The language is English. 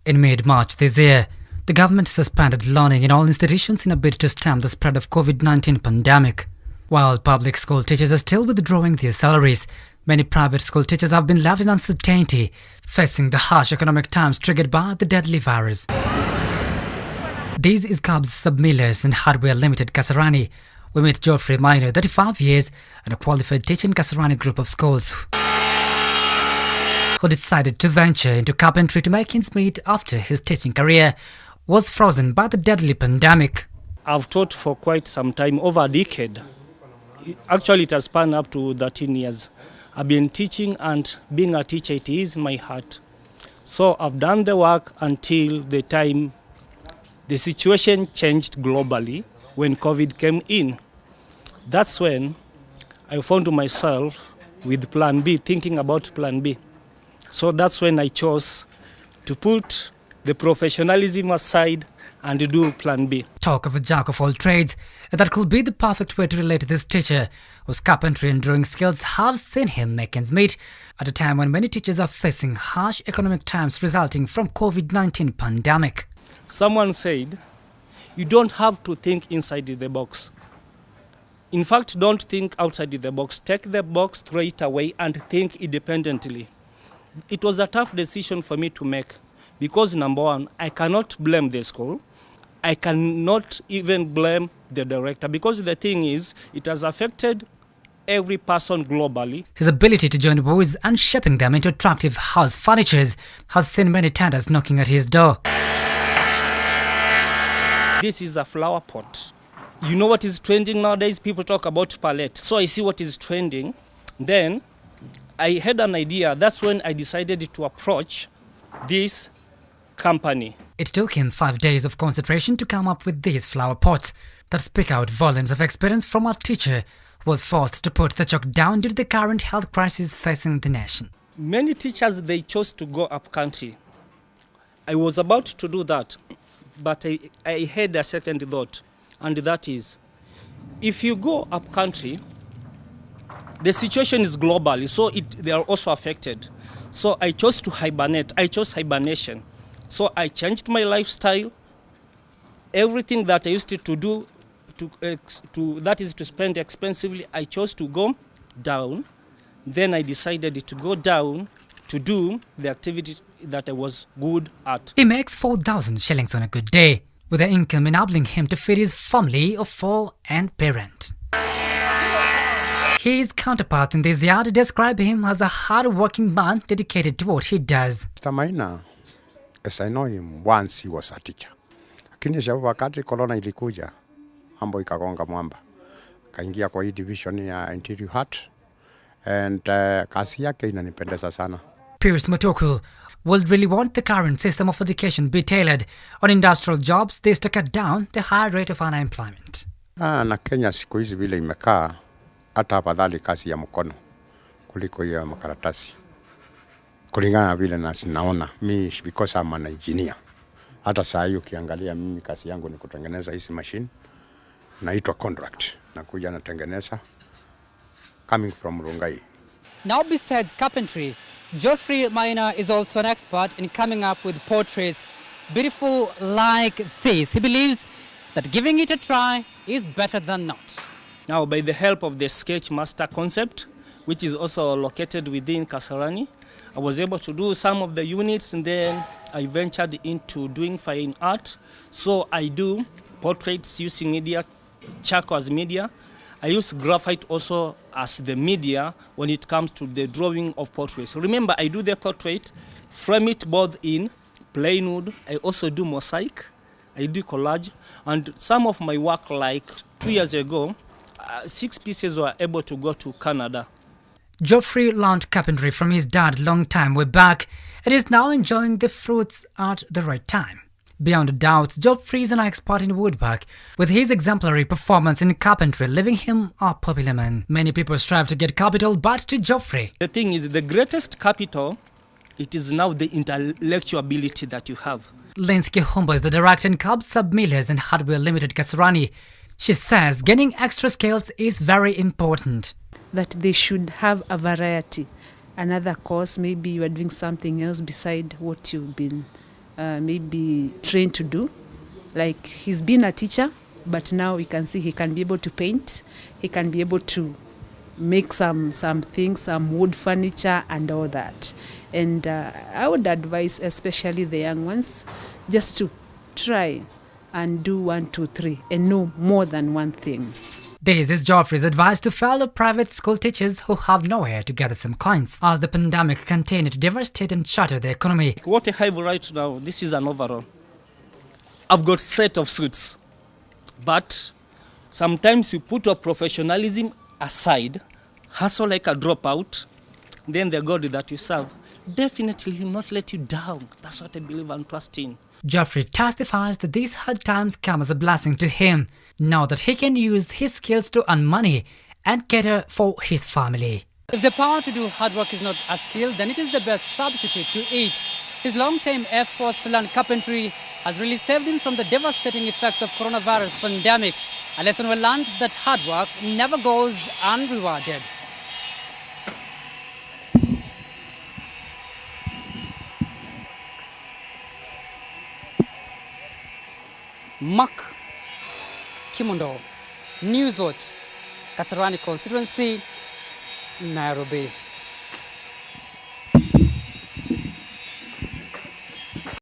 In mid-March this year, the government suspended learning in all institutions in a bid to stem the spread of COVID-19 pandemic. While public school teachers are still withdrawing their salaries, many private school teachers have been left in uncertainty, facing the harsh economic times triggered by the deadly virus. This is Cubs Sub-Millers and Hardware Limited, Kasarani. We met Geoffrey Minor, 35 years, and a qualified teacher in Kasarani group of schools, who decided to venture into carpentry to make ends meet after his teaching career was frozen by the deadly pandemic. I've taught for quite some time, over a decade. Actually, it has spanned up to 13 years. I've been teaching, and being a teacher, it is my heart. So I've done the work until the time the situation changed globally when COVID came in. That's when I found myself with Plan B, thinking about Plan B. So that's when I chose to put the professionalism aside and to do Plan B. Talk of a jack of all trades, that could be the perfect way to relate to this teacher, whose carpentry and drawing skills have seen him make ends meet at a time when many teachers are facing harsh economic times resulting from COVID-19 pandemic. Someone said, you don't have to think inside the box. In fact, don't think outside the box. Take the box, throw it away, and think independently. It was a tough decision for me to make because, number one, I cannot blame the school. I cannot even blame the director because the thing is, it has affected every person globally. His ability to join boys and shaping them into attractive house furnitures has seen many tenders knocking at his door. This is a flower pot. You know what is trending nowadays? People talk about palette. So I see what is trending. Then I had an idea. That's when I decided to approach this company. It took him 5 days of concentration to come up with these flower pots that speak out volumes of experience from a teacher who was forced to put the chalk down due to the current health crisis facing the nation. Many teachers, they chose to go up country. I was about to do that, but I had a second thought, and that is, if you go up country, the situation is global, so they are also affected. So I chose to hibernate. I chose hibernation. So I changed my lifestyle. Everything that I used to do, that is to spend expensively, I chose to go down. Then I decided to go down to do the activity that I was good at. He makes 4,000 shillings on a good day, with the income enabling him to feed his family of 4 and parent. His counterparts in this yard describe him as a hard-working man dedicated to what he does. Mr. Maina, as I know him, once he was a teacher. Lakini wakati corona ilikuja, mambo ikagonga mwamba. Kaingia kwa hii division ya interiew art, and kazi yake inanipendeza sana. Piers Motokul will really want the current system of education be tailored on industrial jobs this to cut down the high rate of unemployment. Na Kenya siku hizi vile imekaa, hata afadhali kazi ya mkono kuliko ya makaratasi. Kulingana vile naona mi, because I'm an engineer. Hata saa hii ukiangalia mimi kazi yangu ni kutengeneza hizi machine, naitwa contract, nakuja natengeneza, coming from Rungai. Now besides carpentry, Geoffrey Minor is also an expert in coming up with portraits beautiful like this. He believes that giving it a try is better than not. Now, by the help of the Sketch Master concept, which is also located within Kasarani, I was able to do some of the units, and then I ventured into doing fine art. So I do portraits using media, charcoal as media. I use graphite also as the media when it comes to the drawing of portraits. Remember, I do the portrait, frame it both in plain wood. I also do mosaic, I do collage, and some of my work, like 2 years ago, 6 pieces were able to go to Canada. Geoffrey learned carpentry from his dad long time way back and is now enjoying the fruits at the right time. Beyond a doubt, Geoffrey is an expert in woodwork, with his exemplary performance in carpentry leaving him a popular man. Many people strive to get capital, but to Geoffrey, the thing is, the greatest capital, it is now the intellectual ability that you have. Linsky Humba is the director in Cubs Sub-Millers and Hardware Limited, Kasarani. She says getting extra skills is very important. That they should have a variety. Another course, maybe you are doing something else beside what you've been maybe trained to do. Like he's been a teacher, but now we can see he can be able to paint, he can be able to make some things, some wood furniture and all that. And I would advise especially the young ones just to try and do 1, 2, 3 and know more than one thing. This is Geoffrey's advice to fellow private school teachers who have nowhere to gather some coins as the pandemic continued to devastate and shatter the economy. What I have right now, this is an overall. I've got set of suits, but sometimes you put your professionalism aside, hustle like a dropout, then the God that you serve definitely will not let you down. That's what I believe and trust in. Geoffrey testifies that these hard times come as a blessing to him, now that he can use his skills to earn money and cater for his family. If the power to do hard work is not a skill, then it is the best substitute to eat. His long-term efforts to learn carpentry has really saved him from the devastating effects of coronavirus pandemic. A lesson we learned that hard work never goes unrewarded. Mark Kimondo, Newswatch, Kasarani constituency, Nairobi.